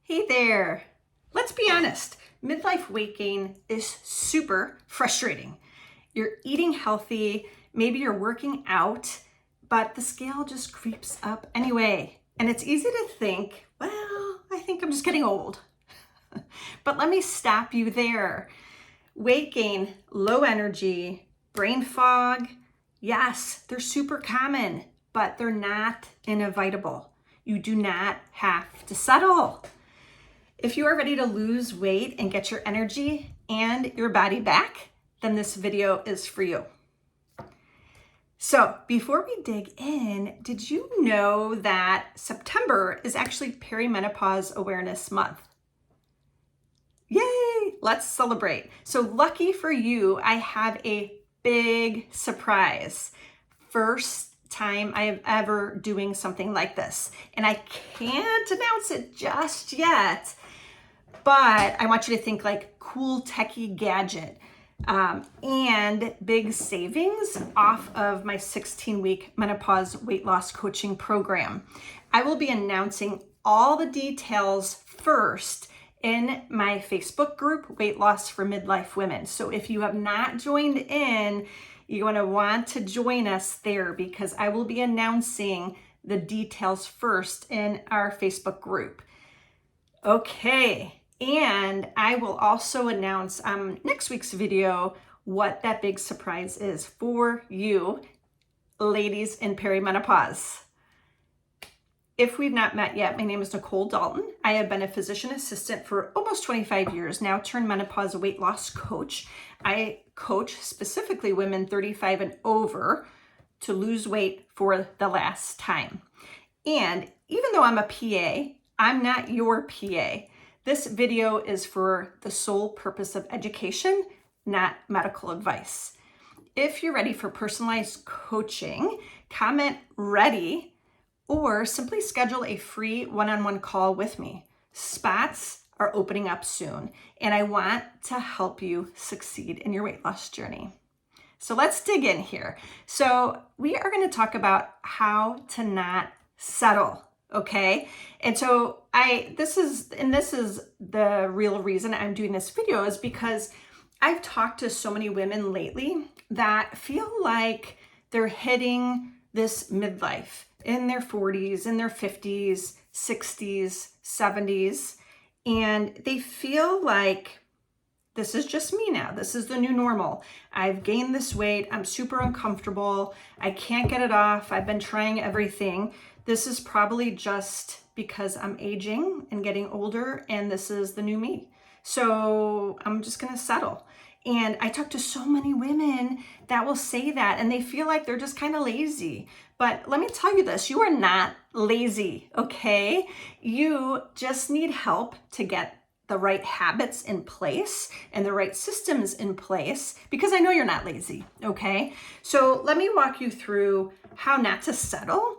Hey there. Let's be honest. Midlife weight gain is super frustrating. You're eating healthy, maybe you're working out, but the scale just creeps up anyway. And it's easy to think, well, I think I'm just getting old. But let me stop you there. Weight gain, low energy, brain fog, yes, they're super common, but they're not inevitable. You do not have to settle. If you are ready to lose weight and get your energy and your body back, then this video is for you. So before we dig in, did you know that September is actually Perimenopause Awareness Month? Yay, let's celebrate. So lucky for you, I have a big surprise. First time I am ever doing something like this. And I can't announce it just yet, but I want you to think like cool techie gadget and big savings off of my 16-week menopause weight loss coaching program. I will be announcing all the details first in my Facebook group, Weight Loss for Midlife Women. So if you have not joined in, you're going to want to join us there because I will be announcing the details first in our Facebook group. Okay, and I will also announce next week's video what that big surprise is for you, ladies in perimenopause. If we've not met yet, my name is Nicole Dalton. I have been a physician assistant for almost 25 years now, turned menopause weight loss coach. I coach specifically women 35 and over to lose weight for the last time. And even though I'm a PA, I'm not your PA. This video is for the sole purpose of education, not medical advice. If you're ready for personalized coaching, comment ready or simply schedule a free one-on-one call with me. Spots are opening up soon, and I want to help you succeed in your weight loss journey. So let's dig in here. So we are going to talk about how to not settle, okay? And so this is the real reason I'm doing this video is because I've talked to so many women lately that feel like they're hitting this midlife in their 40s, in their 50s, 60s, 70s, and they feel like this is just me now. This is the new normal. I've gained this weight. I'm super uncomfortable. I can't get it off. I've been trying everything. This is probably just because I'm aging and getting older, and this is the new me. So I'm just gonna settle. And I talk to so many women that will say that, and they feel like they're just kind of lazy. But let me tell you this, you are not lazy, okay? You just need help to get the right habits in place and the right systems in place, because I know you're not lazy, okay? So let me walk you through how not to settle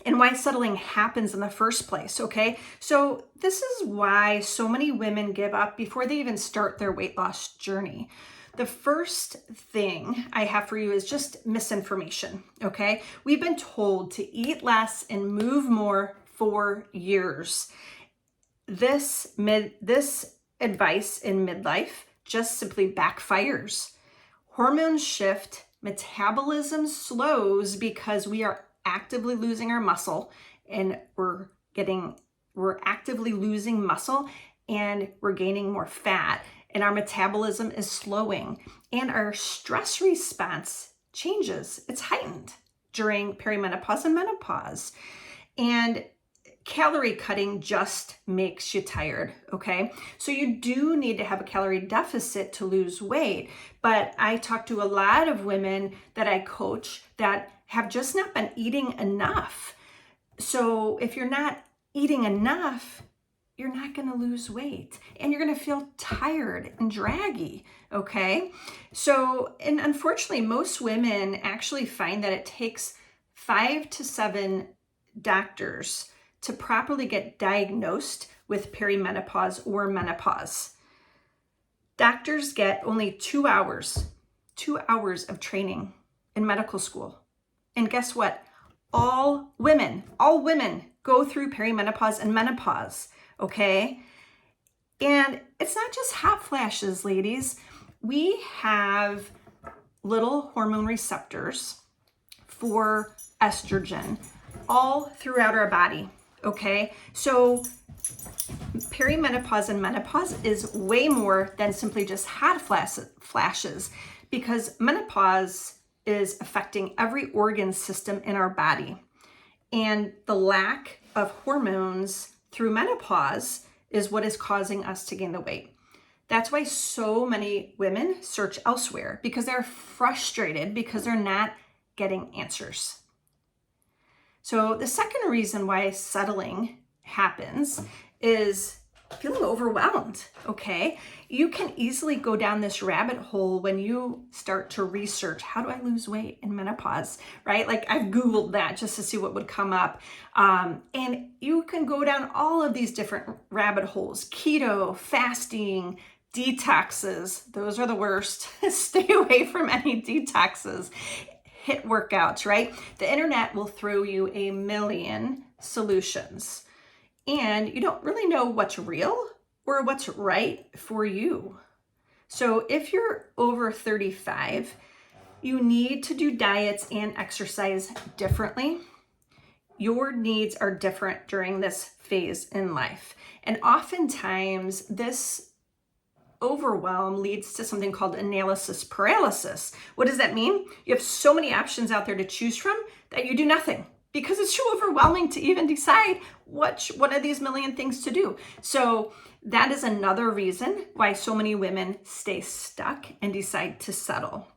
and why settling happens in the first place, okay? So this is why so many women give up before they even start their weight loss journey. The first thing I have for you is just misinformation, okay? We've been told to eat less and move more for years. This advice in midlife just simply backfires. Hormones shift, metabolism slows because we are actively losing our muscle, and we're actively losing muscle and we're gaining more fat, and our metabolism is slowing, and our stress response changes. It's heightened during perimenopause and menopause. And calorie cutting just makes you tired, okay? So you do need to have a calorie deficit to lose weight, but I talk to a lot of women that I coach that have just not been eating enough. So if you're not eating enough, you're not going to lose weight, and you're going to feel tired and draggy, okay? So, and unfortunately, most women actually find that it takes 5 to 7 doctors to properly get diagnosed with perimenopause or menopause. Doctors get only 2 hours of training in medical school. And guess what? All women go through perimenopause and menopause. okay? And it's not just hot flashes, ladies. We have little hormone receptors for estrogen all throughout our body, okay? So perimenopause and menopause is way more than simply just hot flashes, because menopause is affecting every organ system in our body. And the lack of hormones through menopause is what is causing us to gain the weight. That's why so many women search elsewhere, because they're frustrated because they're not getting answers. So the second reason why settling happens is feeling overwhelmed, okay? You can easily go down this rabbit hole when you start to research, how do I lose weight in menopause, right? Like I've Googled that just to see what would come up. And you can go down all of these different rabbit holes: keto, fasting, detoxes. Those are the worst. Stay away from any detoxes. HIIT workouts, right? The internet will throw you a million solutions, and you don't really know what's real or what's right for you. So if you're over 35, you need to do diets and exercise differently. Your needs are different during this phase in life. And oftentimes this overwhelm leads to something called analysis paralysis. What does that mean? You have so many options out there to choose from that you do nothing, because it's too overwhelming to even decide which one of these million things to do. So that is another reason why so many women stay stuck and decide to settle.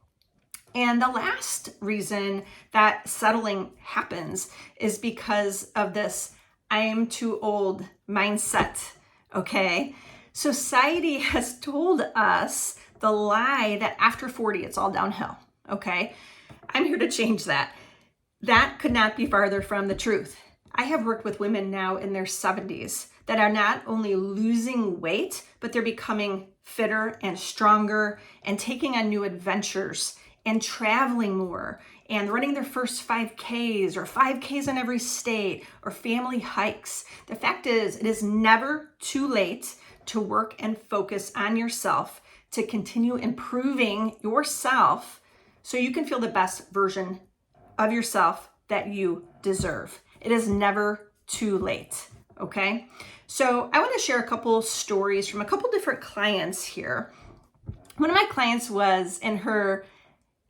And the last reason that settling happens is because of this I am too old mindset, okay? Society has told us the lie that after 40, it's all downhill, okay? I'm here to change that. That could not be farther from the truth. I have worked with women now in their 70s that are not only losing weight, but they're becoming fitter and stronger and taking on new adventures and traveling more and running their first 5Ks or 5Ks in every state or family hikes. The fact is, it is never too late to work and focus on yourself, to continue improving yourself so you can feel the best version of yourself that you deserve. It is never too late, okay? So I want to share a couple stories from a couple different clients here. One of my clients was in her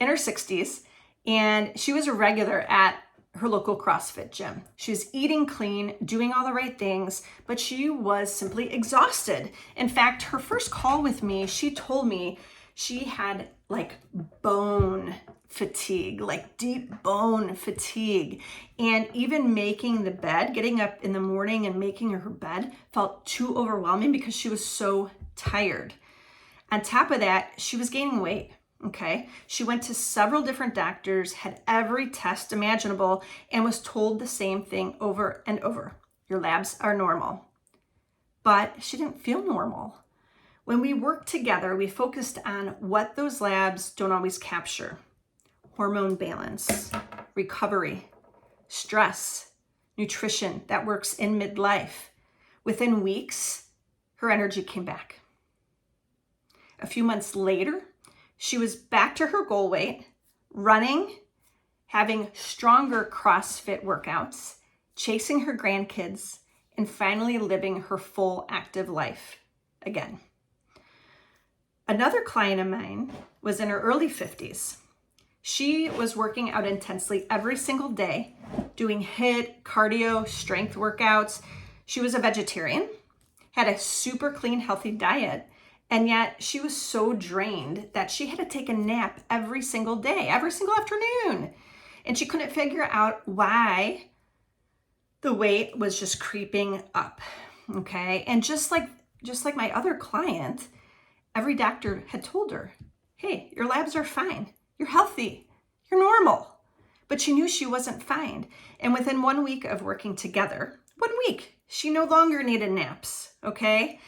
60s, and she was a regular at her local CrossFit gym. She was eating clean, doing all the right things, but she was simply exhausted. In fact, her first call with me, she told me she had like bone fatigue, like deep bone fatigue. And even making the bed, getting up in the morning and making her bed felt too overwhelming because she was so tired. On top of that, she was gaining weight. Okay, she went to several different doctors, had every test imaginable, and was told the same thing over and over. Your labs are normal. But she didn't feel normal. When we worked together, we focused on what those labs don't always capture: hormone balance, recovery, stress, nutrition that works in midlife. Within weeks, her energy came back. A few months later, she was back to her goal weight, running, having stronger CrossFit workouts, chasing her grandkids, and finally living her full active life again. Another client of mine was in her early 50s. She was working out intensely every single day, doing HIIT, cardio, strength workouts. She was a vegetarian, had a super clean, healthy diet, and yet she was so drained that she had to take a nap every single day, every single afternoon. And she couldn't figure out why the weight was just creeping up, okay? And just like my other client, every doctor had told her, hey, your labs are fine. You're healthy. You're normal. But she knew she wasn't fine. And within 1 week of working together, 1 week, she no longer needed naps, okay?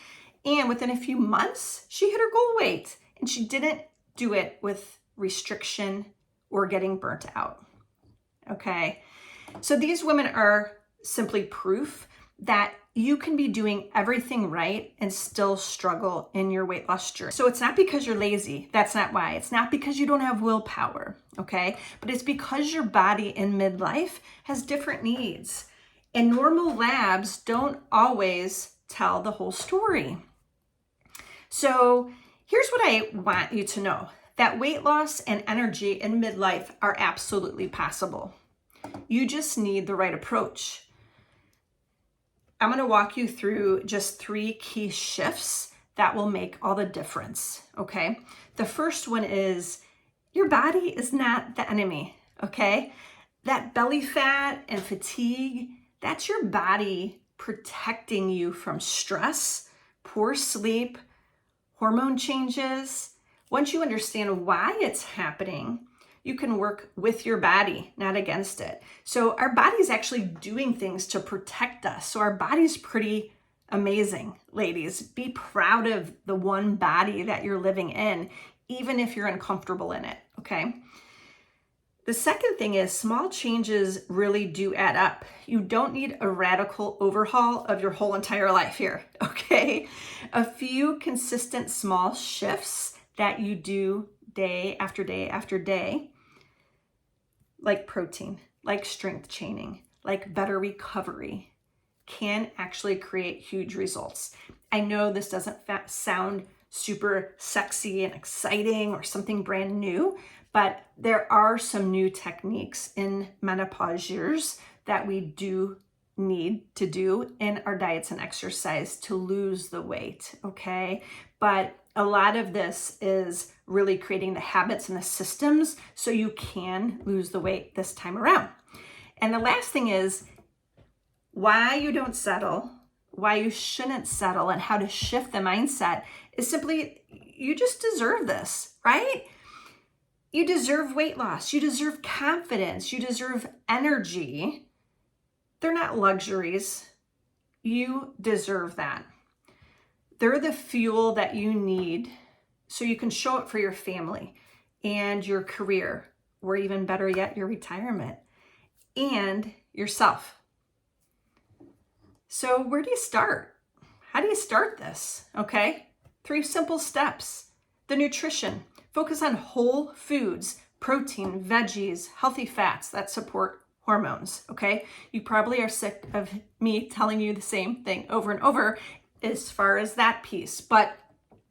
And within a few months, she hit her goal weight, and she didn't do it with restriction or getting burnt out, okay? So these women are simply proof that you can be doing everything right and still struggle in your weight loss journey. So it's not because you're lazy. That's not why. It's not because you don't have willpower, okay? But it's because your body in midlife has different needs. And normal labs don't always tell the whole story. So here's what I want you to know, that weight loss and energy in midlife are absolutely possible. You just need the right approach. I'm going to walk you through just 3 key shifts that will make all the difference, okay? The first one is your body is not the enemy, okay? That belly fat and fatigue, that's your body protecting you from stress, poor sleep, hormone changes. Once you understand why it's happening, you can work with your body, not against it. So our body's actually doing things to protect us. So our body's pretty amazing, ladies. Be proud of the one body that you're living in, even if you're uncomfortable in it, okay? The second thing is small changes really do add up. You don't need a radical overhaul of your whole entire life here, okay? A few consistent small shifts that you do day after day after day, like protein, like strength training, like better recovery, can actually create huge results. I know this doesn't sound super sexy and exciting or something brand new, but there are some new techniques in menopause years that we do need to do in our diets and exercise to lose the weight, okay? But a lot of this is really creating the habits and the systems so you can lose the weight this time around. And the last thing is why you don't settle, why you shouldn't settle, and how to shift the mindset is simply you just deserve this, right? You deserve weight loss. You deserve confidence. You deserve energy. They're not luxuries. You deserve that. They're the fuel that you need so you can show up for your family and your career, or even better yet, your retirement and yourself. So where do you start? How do you start this? Okay, 3 simple steps. The nutrition. Focus on whole foods, protein, veggies, healthy fats that support hormones, okay? You probably are sick of me telling you the same thing over and over as far as that piece, but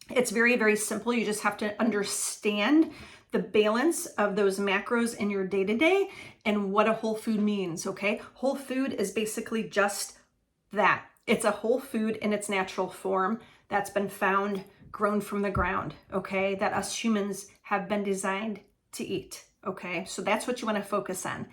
it's very, very simple. You just have to understand the balance of those macros in your day-to-day and what a whole food means, okay? Whole food is basically just that. It's a whole food in its natural form that's been found, grown from the ground, okay? That us humans have been designed to eat, okay? So that's what you want to focus on.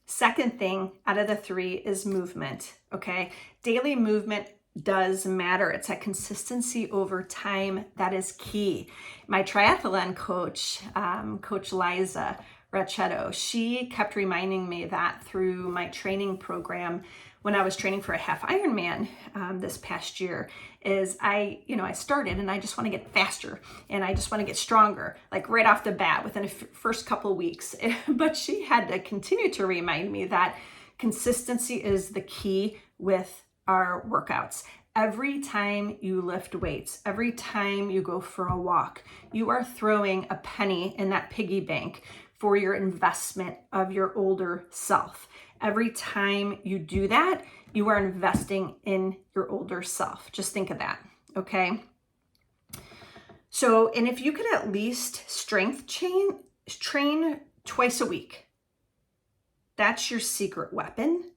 Second thing out of the 3 is movement, okay? Daily movement does matter. It's a consistency over time that is key. My triathlon coach, Coach Liza Racchetto, she kept reminding me that through my training program when I was training for a half Ironman this past year, is I started and I just want to get faster and I just want to get stronger, like right off the bat within the first couple of weeks. But she had to continue to remind me that consistency is the key with our workouts. Every time you lift weights, every time you go for a walk, you are throwing a penny in that piggy bank for your investment of your older self. Every time you do that, you are investing in your older self. Just think of that, okay? So, and if you could at least strength train twice a week, that's your secret weapon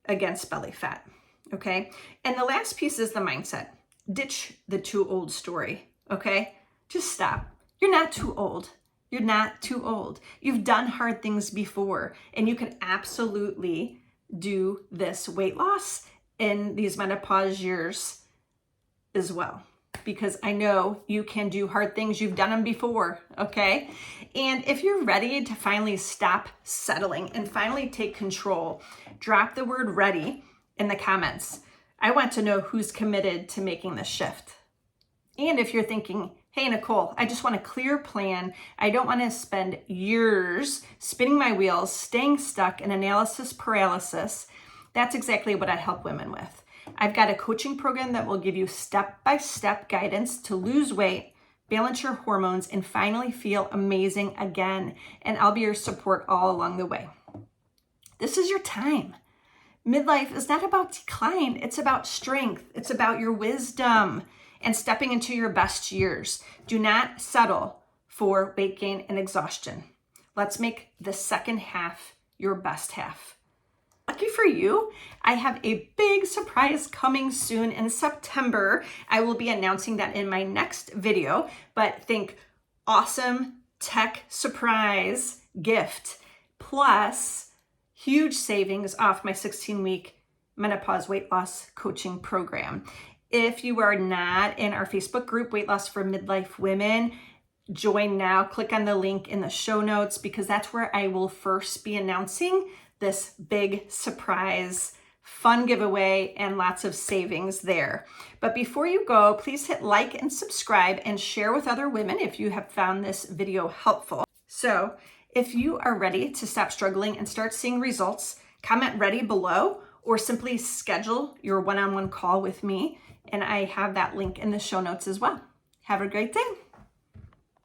against belly fat, okay? And the last piece is the mindset. Ditch the too old story, okay? Just stop. You're not too old. You're not too old. You've done hard things before, and you can absolutely do this weight loss in these menopause years as well, because I know you can do hard things. You've done them before, okay? And if you're ready to finally stop settling and finally take control, drop the word ready in the comments. I want to know who's committed to making this shift. And if you're thinking, hey, Nicole, I just want a clear plan. I don't want to spend years spinning my wheels, staying stuck in analysis paralysis. That's exactly what I help women with. I've got a coaching program that will give you step-by-step guidance to lose weight, balance your hormones, and finally feel amazing again. And I'll be your support all along the way. This is your time. Midlife is not about decline. It's about strength. It's about your wisdom and stepping into your best years. Do not settle for weight gain and exhaustion. Let's make the second half your best half. Lucky for you, I have a big surprise coming soon in September. I will be announcing that in my next video, but think awesome tech surprise gift plus huge savings off my 16-week menopause weight loss coaching program. If you are not in our Facebook group, Weight Loss for Midlife Women, join now. Click on the link in the show notes because that's where I will first be announcing this big surprise, fun giveaway, and lots of savings there. But before you go, please hit like and subscribe and share with other women if you have found this video helpful. So if you are ready to stop struggling and start seeing results, comment ready below or simply schedule your one-on-one call with me. And I have that link in the show notes as well. Have a great day.